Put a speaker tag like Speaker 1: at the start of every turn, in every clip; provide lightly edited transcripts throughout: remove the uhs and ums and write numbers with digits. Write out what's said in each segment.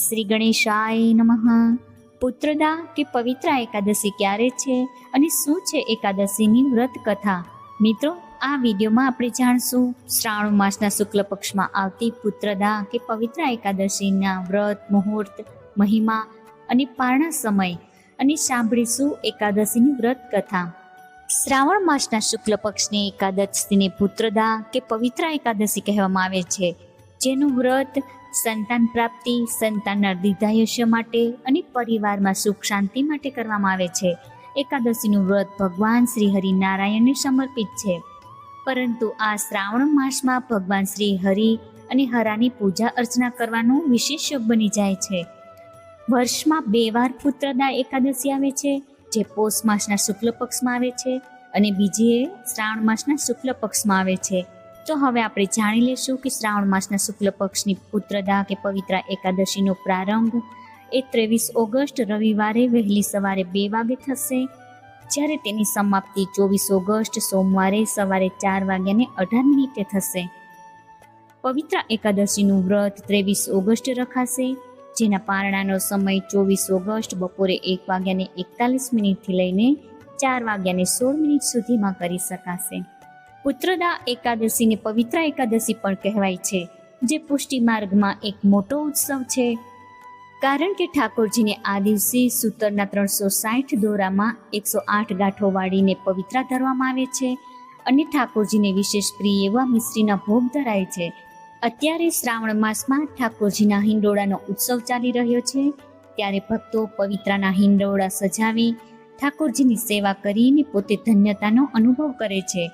Speaker 1: શ્રી ગણેશાય નમઃ. પુત્રદા કે પવિત્ર એકાદશી ક્યારે છે અને શું છે એકાદશીની વ્રત કથા? મિત્રો, આ વિડીયોમાં આપણે જાણશું શ્રાવણ માસના શુક્લ પક્ષમાં આવતી પુત્રદા કે પવિત્ર એકાદશીના વ્રત, મુહૂર્ત, મહિમા અને પારણા સમય, અને સાંભળીશું એકાદશીની વ્રત કથા. શ્રાવણ માસના શુક્લ પક્ષની એકાદશીને પુત્રદા કે પવિત્ર એકાદશી કહેવામાં આવે છે, જેનું વ્રત સંતાન પ્રાપ્તિ, સંતાનના દીર્ઘાયુષ્ય માટે અને પરિવારમાં સુખ શાંતિ માટે કરવામાં આવે છે. એકાદશીનું વ્રત ભગવાન શ્રી હરિનારાયણને સમર્પિત છે. પરંતુ આ શ્રાવણ માસમાં ભગવાન શ્રી હરિ અને હરાની પૂજા અર્ચના કરવાનું વિશેષ યોગ બની જાય છે. વર્ષમાં 2 વાર પુત્રદા એકાદશી આવે છે, જે પોષ માસના શુક્લ પક્ષમાં આવે છે અને બીજી એ શ્રાવણ માસના શુક્લ પક્ષમાં આવે છે. તો હવે આપણે જાણી લેશું કે શ્રાવણ માસના શુક્લ પક્ષની પુત્રદા કે પવિત્ર એકાદશીનો પ્રારંભ એ 23 ઓગસ્ટ રવિવારે વહેલી સવારે 2 વાગે થશે, જ્યારે તેની સમાપ્તિ 24 ઓગસ્ટ સોમવારે સવારે 4:18 થશે. પવિત્ર એકાદશીનું વ્રત 23 ઓગસ્ટ રખાશે, જેના પારણાનો સમય 24 ઓગસ્ટ બપોરે 1:41 થી લઈને 4:16 સુધીમાં કરી શકાશે. પુત્રદા એકાદશીને પવિત્ર એકાદશી પણ કહેવાય છે, જે પુષ્ટિ માર્ગમાં એક મોટો ઉત્સવ છે. કારણ કે ઠાકોરજીને આ દિવસે સૂતરના 360 દોરામાં 108 ગાંઠો વાળીને પવિત્ર ધરવામાં આવે છે અને ઠાકોરજીને વિશેષ પ્રિય એવા મિશ્રીના ભોગ ધરાય છે. અત્યારે શ્રાવણ માસમાં ઠાકોરજીના હિંડોળાનો ઉત્સવ ચાલી રહ્યો છે, ત્યારે ભક્તો પવિત્રના હિંડોળા સજાવી ઠાકોરજીની સેવા કરીને પોતે ધન્યતાનો અનુભવ કરે છે.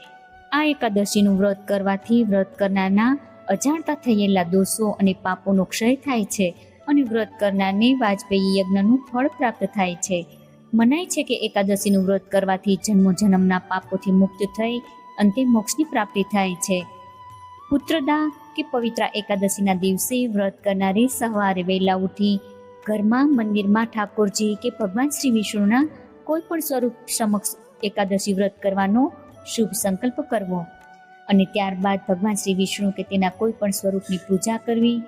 Speaker 1: આ એકાદશીનું વ્રત કરવાથી વ્રત કરનારના અજાણતા થયેલા દોષો અને પાપોનો ક્ષય થાય છે અને વ્રત કરનારને વાજપેયી યજ્ઞનું ફળ પ્રાપ્ત થાય છે. મનાય છે કે એકાદશીનું વ્રત કરવાથી જન્મોજન્મના પાપોથી મુક્ત થઈ અંતે મોક્ષની પ્રાપ્તિ થાય છે. પુત્રદા કે પવિત્ર એકાદશીના દિવસે વ્રત કરનારે સવારે વહેલા ઉઠી ઘરમાં, મંદિરમાં ઠાકોરજી કે ભગવાન શ્રી વિષ્ણુના કોઈ પણ સ્વરૂપ સમક્ષ એકાદશી વ્રત કરવાનો શુભ સંકલ્પ કરવો અને ત્યારબાદ ભગવાન શ્રી વિષ્ણુ કે તેના કોઈ પણ સ્વરૂપની પૂજા કરવી,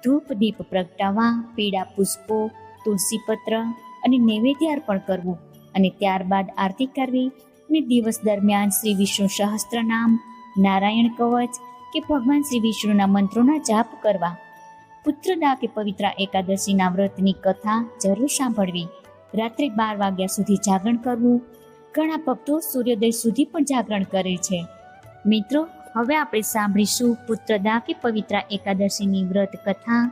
Speaker 1: ધૂપ દીપ પ્રગટાવવા, પીળા પુષ્પો, તુલસી પત્ર અને નૈવેદ્ય અર્પણ કરવું અને ત્યારબાદ આરતી કરવી અને દિવસ દરમિયાન શ્રી વિષ્ણુ સહસ્ત્રનામ, નારાયણ કવચ કે ભગવાન શ્રી વિષ્ણુના મંત્રોના જાપ કરવા. પુત્રદા કે પવિત્ર એકાદશીના વ્રતની કથા જરૂર સાંભળવી. રાત્રે 12 વાગ્યા સુધી જાગરણ કરવું. ઘણા ભક્તો સૂર્યોદય સુધી પણ જાગરણ કરે છે. મિત્રો, હવે આપણે સાંભળીશું પુત્રદા કે પવિત્ર એકાદશીની વ્રત કથા.